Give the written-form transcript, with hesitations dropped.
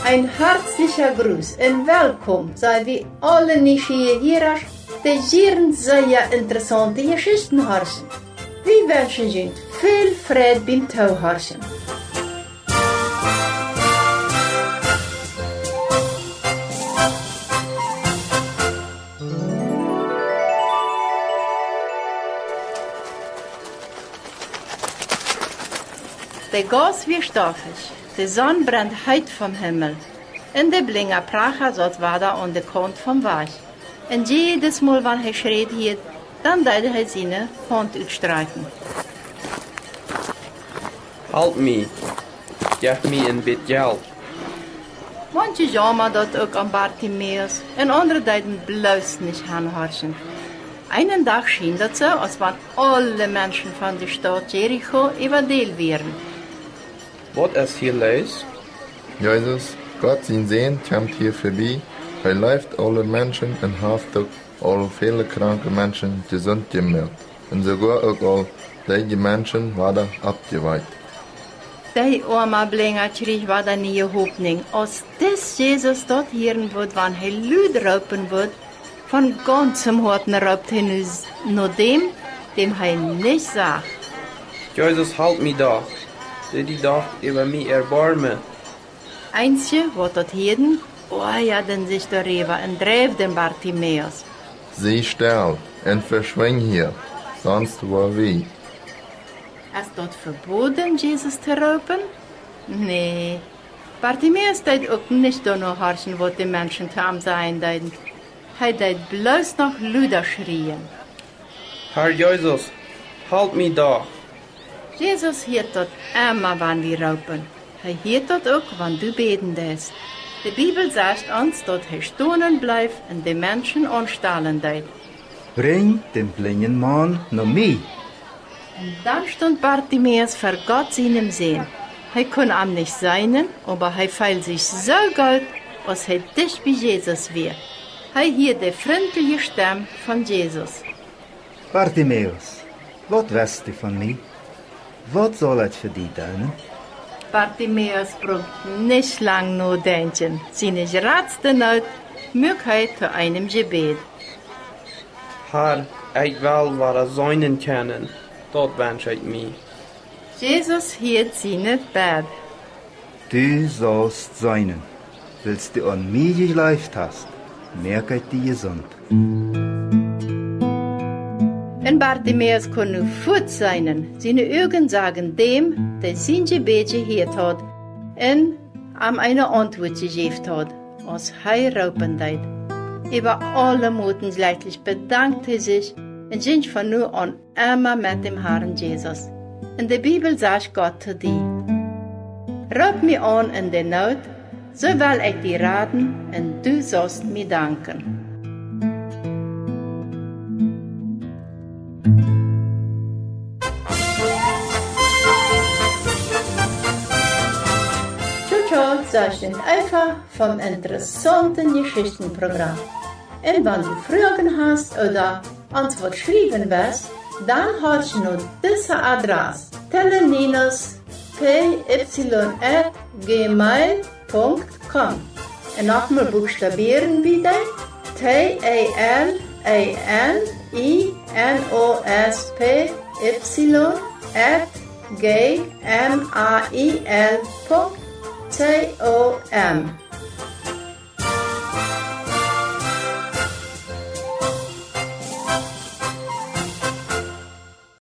Ein herzlicher Gruß und willkommen sei wir alle Nieuwsgierigers, die sehr interessante Geschichten hören. Wir wünschen Ihnen viel Freude beim Zuhören. Der Gas wird stoffig, die Sonne brennt heit vom Himmel. Und der Blinger Pracher sollt weiter an der Kant vom Weg. Und jedes Mal, wenn er schreit hielt, dann deed hij seine Hand uitstreichen. Halt mich. Geef mir ein bisschen Geld. Manche jammer dat ook aan Bartimeus en andere deiden bloß nicht anhorchen. Einen Tag schien das so, als wenn alle Menschen von der Stadt Jericho überdeelt wären. Was ist hier los? Jesus, Gott sein Sehen kommt hier vorbei. Er läuft alle Menschen und hat auch alle viele kranke Menschen gesund gemacht. Und sogar auch all die Menschen werden abgeweiht. Die arme Blinger kriegt war da nie Hoffnung. Als das Jesus dort hören wird, wenn er Lüd raupen wird, von ganzem Herzen raubt er nur dem er nicht sagt. Jesus, halt mich da. Die doch über mich erbarmen. Einzige, was dort heden, den sich darüber und dreif den Bartimeus. Sie still und verschwing hier, sonst war wie. Ist dort verboten, Jesus zu raupen? Nee. Bartimeus deed auch nicht nur horchen, was die Menschen zu ihm sein deiden. Er deed bloß noch Lüder schrien. Herr Jesus, halt mich da. Jesus hielt dort immer, wenn wir raupen. Er hielt dort auch, wenn du beten lässt. Die Bibel sagt uns, dass er stehen bleibt und die Menschen anstellen deed. Bring den blinden Mann nach mir. Und dann stand Bartimeus vor Gott seinem Sehen. Er kann ihm nicht sein, aber er feilt sich so gut, als er dicht bei Jesus wäre. Er hielt die freundliche Stimme von Jesus. Bartimeus, was weißt du von mir? Was soll ich für dich tun? Bartimeus braucht nicht lang nachdenken. Seine ratste Not Möglichkeit zu einem Gebet. Herr, ich will wahre Säunen kennen. Dort wünsche ich mich. Jesus hielt seine Bett. Du sollst sein. Willst du an mir geglaubt hast, merke ich dir gesund. Und Bartimeus kann nur fort sein. Seine Augen sagen dem, der sein Gebet gehört hat, und ihm eine Antwort gegeben hat, als er raupen deed. Über alle Muten leidlich bedankt er sich und ging von nun an immer mit dem Herrn Jesus. In der Bibel sagt Gott zu dir: Raub mich an in der Not, so will ich dir raten, und du sollst mir danken. Das ist einfach vom interessanten Geschichtenprogramm. Und wenn du Fragen hast oder uns was schreiben willst, dann hast du noch diese Adresse: teleninos@gmail.com. Und nochmal buchstabieren wieder: teleninos@gmail.com.